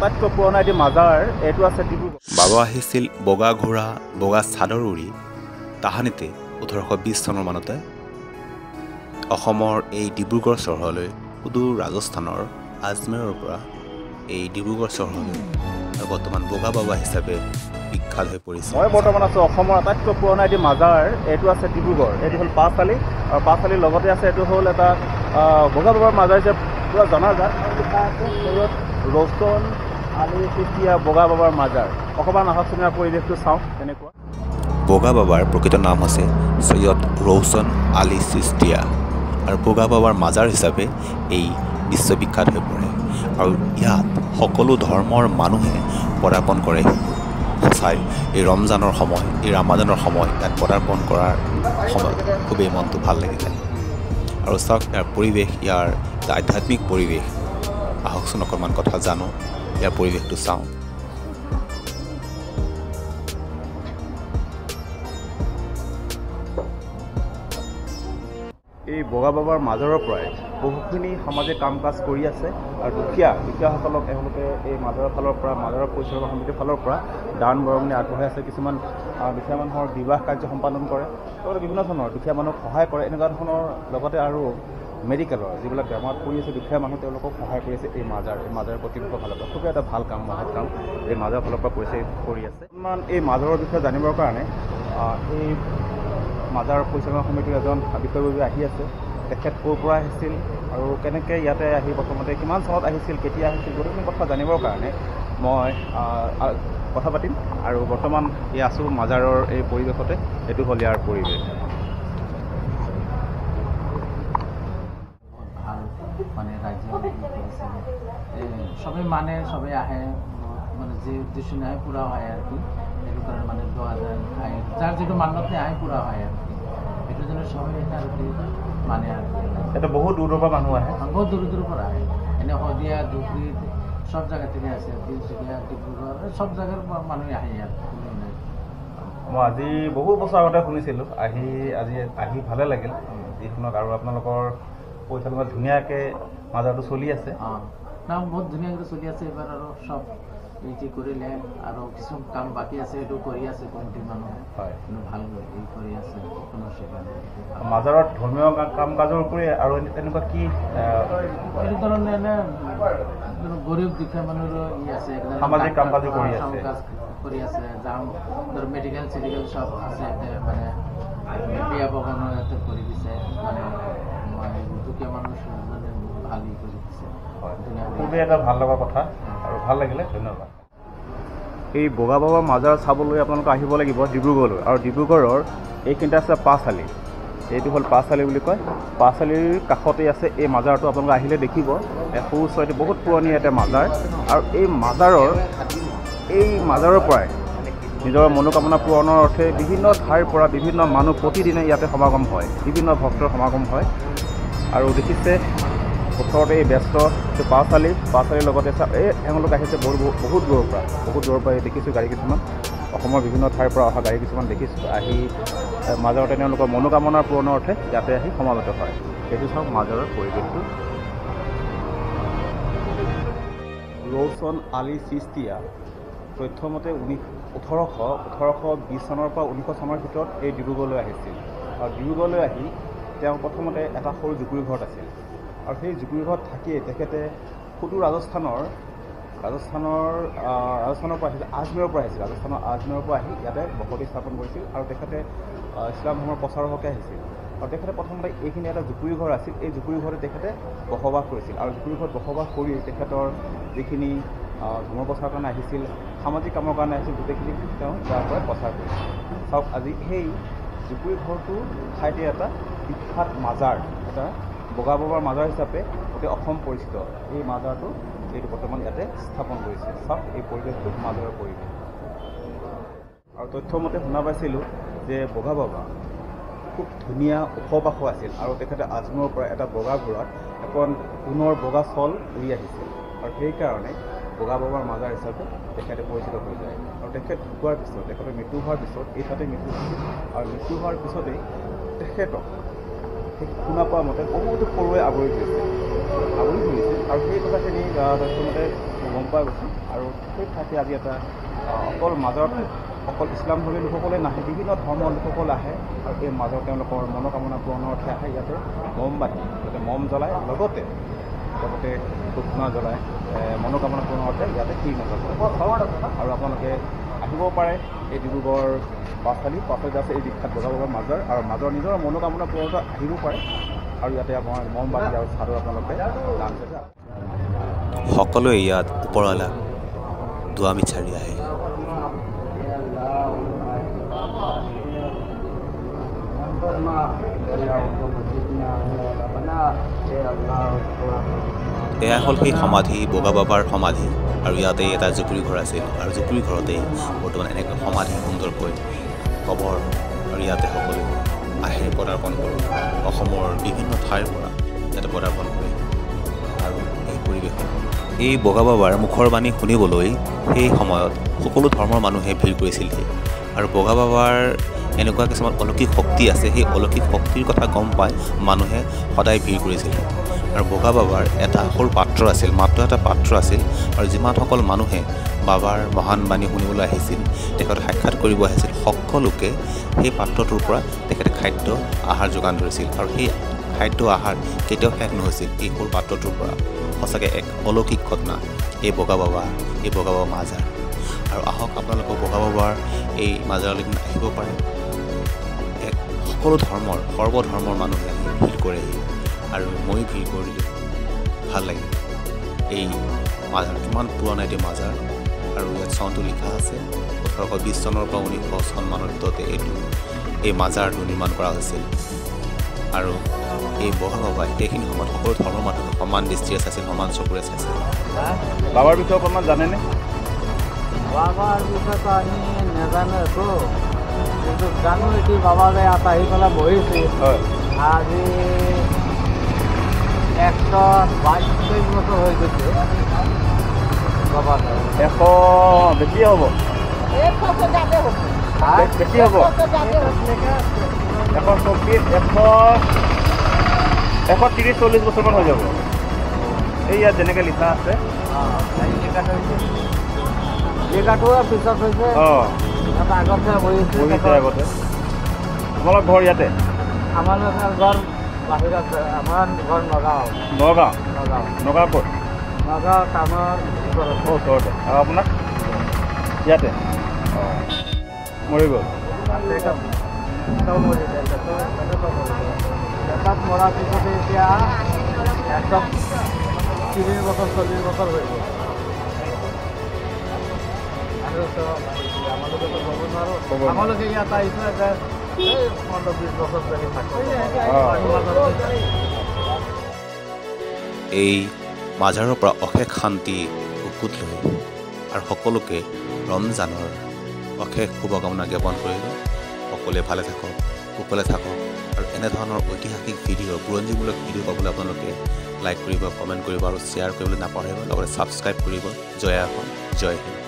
আটাইতকৈ পুৰণা এটি মাজাৰ এইটো আছে ডিব্ৰুগড়। বাবা আহিছিল বগা ঘোঁৰা বগা চাদৰ উৰি তাহানিতে 1820 চনৰ মানতে অসমৰ এই ডিব্ৰুগড় চহৰলৈ সুদূৰ ৰাজস্থানৰ আজমেৰৰ পৰা এই ডিব্ৰুগড় চহৰলৈ বৰ্তমান বগা বাবা হিচাপে বিখ্যাত হৈ পৰিছে। মই বৰ্তমান আছোঁ অসমৰ আটাইতকৈ পুৰণা এটি মাজাৰ এইটো আছে ডিব্ৰুগড়। এইটো হ'ল পাঁচআলি আৰু পাঁচআলিৰ লগতে আছে এইটো হ'ল এটা বগা বাবাৰ মাজাৰ হিচাপে পুৰা জনাজাত। ৰৌচন আলি চিস্তিয়া বগা বাবাৰ মাজাৰ। অকণমান আহকচোন পৰিৱেশটো চাওঁ তেনেকুৱা। বগা বাবাৰ প্ৰকৃত নাম হৈছে সৈয়দ ৰৌচন আলী চিস্তিয়া আৰু বগা বাবাৰ মাজাৰ হিচাপে এই বিশ্ববিখ্যাত হৈ পৰে আৰু ইয়াত সকলো ধৰ্মৰ মানুহে পদাৰ্পণ কৰে। সঁচাই এই ৰমজানৰ সময় এই ৰামাজানৰ সময় ইয়াত পদাৰ্পণ কৰাৰ সময়ত খুবেই মনটো ভাল লাগি যায়। আৰু চাওক ইয়াৰ পৰিৱেশ, ইয়াৰ আধ্যাত্মিক পৰিৱেশ। আহকচোন অকণমান কথা জানো, ইয়াৰ পৰিৱেশটো চাওঁ। এই বগা বাবাৰ মাজাৰৰ পৰাই বহুখিনি সামাজিক কাম কাজ কৰি আছে আৰু দুখীয়াসকলক তেওঁলোকে এই মাজাৰৰ ফালৰ পৰা মাজাৰৰ পৰিচালনা সমিতিৰ ফালৰ পৰা দান বৰঙণি আগবঢ়াই আছে। কিছুমান দুখীয়া মানুহৰ বিবাহ কাৰ্য সম্পাদন কৰে, লগতে বিভিন্ন ধৰণৰ দুখীয়া মানুহক সহায় কৰে। এনেকুৱা ধৰণৰ লগতে আৰু মেডিকেলৰ যিবিলাক বেমাৰত পৰি আছে দুখীয়া মানুহ তেওঁলোকক সহায় কৰি আছে এই মাজাৰ কৰ্তৃপক্ষৰ ফালৰ পৰা। খুবেই এটা ভাল কাম, মহৎ কাম এই মাজাৰৰ ফালৰ পৰা কৰি আছে। এই মাজাৰৰ বিষয়ে জানিবৰ কাৰণে এই মাজাৰ পৰিচালনা সমিতিৰ এজন বিষয়ববী আহি আছে। তেখেত ক'ৰ পৰা আহিছিল আৰু কেনেকৈ ইয়াতে আহি প্ৰথমতে কিমান চনত আহিছিল, কেতিয়া আহিছিল, গোটেইখিনি কথা জানিবৰ কাৰণে মই কথা পাতিম। আৰু বৰ্তমান আছোঁ মাজাৰৰ এই পৰিৱেশতে। এইটো হ'ল ইয়াৰ পৰিৱেশ। মানে ৰাজ্য সবেই মানে সবেই আহে, মানে যে উদ্দেশ্য আহে পুৰা হয় আৰ কি। সেইটো কাৰণে মানে দোয়া যায় আহে, যার যেটো মান্যতে আহে পুরা হয় আর কি। এটার জন্য সবাই এটা আর কি মানে আর কি। এটা বহুত দূৰৰ পৰা মানুহ আহে, বহুত দূৰৰ পৰা আহে। এনে শদিয়া ধুবুৰী সব জায়গা থেকে আছে, তিনিচুকীয়া ডিব্ৰুগড় সব জায়গাৰ মানুহ আহে ইয়াত। মই আজি বহু বছৰ আগতে শুনিছিলোঁ, আজি ভালে লাগিল যিখনক। আৰু আপোনালোকৰ পৰিচালনাত ধুনীয়াকৈ মাজাৰটো চলি আছে। না বহুত ধুনীয়াকৈ চলি আছে। এবাৰ আৰু সব এই কৰিলে আৰু কিছু কাম বাকী আছে, এইটো কৰি আছে কমিটি মানুহে। হয়, ভাল কৰি আছে। কোনো মাজাৰত ধৰ্মীয় কাম কাজৰ উপৰি আৰু তেনেকুৱা কি এই ধৰণে এনে গৰীব দুখীয়া মানুহৰ আছে, সামাজিক কাম কাজো কৰি আছে। যাম ধৰ মেডিকেল চেডিকেল সব আছে ইয়াতে, মানে বিয়া বগানো ইয়াতে কৰি দিছে। মানে দুখীয়া মানুহ ভাল কৰি দিছে। খুবেই এটা ভাল লগা কথা আৰু ভাল লাগিলে, ধন্যবাদ। এই বগা বাবাৰ মাজাৰ চাবলৈ আপোনালোকে আহিব লাগিব ডিব্ৰুগড়লৈ। আৰু ডিব্ৰুগড়ৰ এইখিনিতে আছে পাঁচআলি। এইটো হ'ল পাঁচআলি বুলি কয়। পাঁচআলিৰ কাষতেই আছে এই মাজাৰটো। আপোনালোকে আহিলে দেখিব সুউচ্চ, বহুত পুৰণি এটা মাজাৰ। আৰু এই মাজাৰৰ পৰাই নিজৰ মনোকামনা পূৰণৰ অৰ্থে বিভিন্ন ঠাইৰ পৰা বিভিন্ন মানুহ প্ৰতিদিনে ইয়াতে সমাগম হয়, বিভিন্ন ভক্তৰ সমাগম হয়। আৰু দেখিছে ওচৰতে এই ব্যস্ত পাঁচআলিৰ লগতে এওঁলোক আহিছে বহুত দূৰৰ পৰা দেখিছোঁ গাড়ী কিছুমান, অসমৰ বিভিন্ন ঠাইৰ পৰা অহা গাড়ী কিছুমান দেখিছোঁ আহি মাজৰতে তেওঁলোকৰ মনোকামনাৰ পূৰণৰ অৰ্থে ইয়াতে আহি সমাবেত হয়। সেইটো চাওক মাজাৰৰ পৰিৱেশটো। ৰৌচন আলী চিস্তিয়া তথ্যমতে 1820 চনৰ পৰা 1900 চনৰ ভিতৰত এই ডিব্ৰুগড়লৈ আহিছিল। আৰু ডিব্ৰুগড়লৈ আহি তেওঁ প্ৰথমতে এটা সৰু জুপুৰি ঘৰত আছিল। আৰু সেই জুপুৰি ঘৰত থাকিয়ে তেখেতে সুদূৰ ৰাজস্থানৰ পৰা আহিছিল, আজমেৰৰ পৰা আহিছিল। ৰাজস্থানৰ আজমেৰৰ পৰা আহি ইয়াতে বসতি স্থাপন কৰিছিল। আৰু তেখেতে ইছলাম ধৰ্মৰ প্ৰচাৰৰ হকে আহিছিল। আৰু তেখেতে প্ৰথমতে এইখিনি এটা জুপুৰি ঘৰ আছিল, এই জুপুৰি ঘৰতে তেখেতে বসবাস কৰিছিল। আৰু জুপুৰি ঘৰত বসবাস কৰি তেখেতৰ যিখিনি ধৰ্ম প্ৰচাৰৰ কাৰণে আহিছিল, সামাজিক কামৰ কাৰণে আহিছিল, গোটেইখিনি তেওঁ তাৰ পৰাই প্ৰচাৰ কৰিছিল। চাওক আজি সেই জুপুৰি ঘৰটো ঠাইতে এটা বিখ্যাত মাজাৰ, এটা বগা বাবাৰ মাজাৰ হিচাপে গোটেই অসম পৰিচিত এই মাজাৰটো এইটো বৰ্তমান ইয়াতে স্থাপন কৰিছে। চাওক এই পৰিৱেশটো মাজাৰৰ পৰিৱেশ। আৰু তথ্যমতে শুনা পাইছিলোঁ যে বগা বাবা খুব ধুনীয়া ওখ পাখ আছিল। আৰু তেখেতে আজমেৰৰ পৰা এটা বগা ঘোঁৰাত এখন সোণৰ বগা চল উৰি আহিছিল। আৰু সেইকাৰণে বগা বাবাৰ মাজাৰ হিচাপে তেখেতে পৰিচিত হৈ যায়। আৰু তেখেত ঢুকোৱাৰ পিছত, তেখেতৰ মৃত্যু হোৱাৰ পিছত এই ঠাইতে মৃত্যু হৈছিল। আৰু মৃত্যু হোৱাৰ পিছতেই তেখেতক শুনা পোৱা মতে বহুতো সৰুৱে আৱৰি ধৰিছিল। আৰু সেই কথাখিনি তথ্যমতে গম পোৱা গৈছিল। আৰু সেই ঠাইতে আজি এটা অকল মাজত অকল ইছলাম ধৰ্মী লোকসকলে নাহে, বিভিন্ন ধৰ্মৰ লোকসকল আহে আৰু এই মাজত তেওঁলোকৰ মনোকামনা পূৰণৰ অৰ্থে আহে। ইয়াতে মমবাতি, ইয়াতে মম জ্বলায়, লগতে ধূপ ধূনা জ্বলায় মনোকামনা পূৰণৰ অৰ্থে ইয়াতে সেই মাজত আৰু আপোনালোকে আহিব পাৰে এই ডিব্ৰুগড় পাঁচআলিত আছে এই বিখ্যাত বগা বাবাৰ মাজাৰ, আৰু মাজৰ নিজৰ মনোকামনা পূৰণত আহিব পাৰে আৰু ইয়াতে আপোনাৰ মমবাতি আৰু চাদৰ আপোনালোকে দান কৰে। সকলোৱে ইয়াত ওপৰৱালাক দোৱা বিচাৰি আহে। এয়া হ'ল সেই সমাধি, বগা বাবাৰ সমাধি, আৰু ইয়াতে এটা জুপুৰি ঘৰ আছিল আৰু জুপুৰি ঘৰতেই বৰ্তমান এনেকৈ সমাধি সুন্দৰকৈ কবৰ, আৰু ইয়াতে সকলো আহে পদাৰ্পণ কৰে। অসমৰ বিভিন্ন ঠাইৰ পৰা ইয়াতে পদাৰ্পণ কৰে আৰু এই পৰিৱেশত এই বগা বাবাৰ মুখৰ বাণী শুনিবলৈ সেই সময়ত সকলো ধৰ্মৰ মানুহে ভিৰ কৰিছিল। আৰু বগা বাবাৰ এনেকুৱা কিছুমান অলৌকিক শক্তি আছে, সেই অলৌকিক শক্তিৰ কথা গম পাই মানুহে সদায় ভিৰ কৰিছিল। আৰু বগা বাবাৰ এটা সৰু পাত্ৰ আছিল, মাত্ৰ এটা পাত্ৰ আছিল, আৰু যিমানসকল মানুহে বাবাৰ মহান বাণী শুনিবলৈ আহিছিল, তেখেত সাক্ষাৎ কৰিব আহিছিল, সকলোকে সেই পাত্ৰটোৰ পৰা তেখেতে খাদ্য আহাৰ যোগান ধৰিছিল। আৰু সেই খাদ্য আহাৰ কেতিয়াও শেষ নহৈছিল এই সৰু পাত্ৰটোৰ পৰা। সঁচাকৈ এক অলৌকিক ঘটনা এই বগা বাবা মাজাৰ। আৰু আহক আপোনালোকক বগা বাবাৰ এই মাজাৰলৈ আহিব পাৰে। এক সকলো ধৰ্মৰ সৰ্বধৰ্মৰ মানুহে ভিৰ কৰেহি, আৰু ময়ো ভিৰ কৰিলোঁ, ভাল লাগে। এই মাজাৰ কিমান পুৰণা এটি মাজাৰ, আৰু ইয়াত চনটো লিখা আছে 1820 চনৰ পৰা 1900 চনমানৰ ভিতৰতে এই মাজাৰটো নিৰ্মাণ কৰা হৈছিল। আৰু এই বগা বাবাই সেইখিনি সময়ত সকলো ধৰ্মৰ মানুহক সমান দৃষ্টিৰে চাইছিল, সমান চকুৰে চাইছিল। বাবাৰ বিষয়ে অকণমান জানেনে? বাবাৰ বিষয়েতো আমি নাজানোতো, কিন্তু জানো এটি বাবালে ইয়াত আহি পেলাই বহিছিল। হয়, আজি 122 বছৰ হৈ গৈছে বাবা। 100 বেছি হ'ব, বেছি হ'ব, 130-140 বছৰমান হৈ যাব। এই ইয়াত যেনেকৈ লিখা আছে লিখাটো পিছত হৈছে আগতে বহিছে আগতে। তোমালোকৰ ঘৰ ইয়াতে? আমাৰ ঘৰ বাহিৰত, আমাৰ ঘৰ নগাঁও। নগাঁও ক'ত? নগাঁও কামৰ ওচৰতে। আৰু আপোনাৰ ইয়াতে? মৰি গ'ল? তাত মৰাৰ পিছতে এতিয়া একদম 30 বছৰ 40 বছৰ হৈ গ'ল। আমালোকে ইয়াত আহিছে যে 15-20 বছৰ ধৰি থাকে। এই মাজাৰৰ পৰা অশেষ শান্তি উকুত লৈ আৰু সকলোকে ৰমজানৰ অশেষ শুভকামনা জ্ঞাপন কৰিলোঁ। সকলোৱে ভালে থাকক, কুশলে থাকক, আৰু এনেধৰণৰ ঐতিহাসিক ভিডিঅ', বুৰঞ্জীমূলক ভিডিঅ' পাবলৈ আপোনালোকে লাইক কৰিব, কমেণ্ট কৰিব আৰু শ্বেয়াৰ কৰিবলৈ নাপাহৰিব, লগতে ছাবস্ক্ৰাইব কৰিব। জয় আসন, জয় হিন্দ।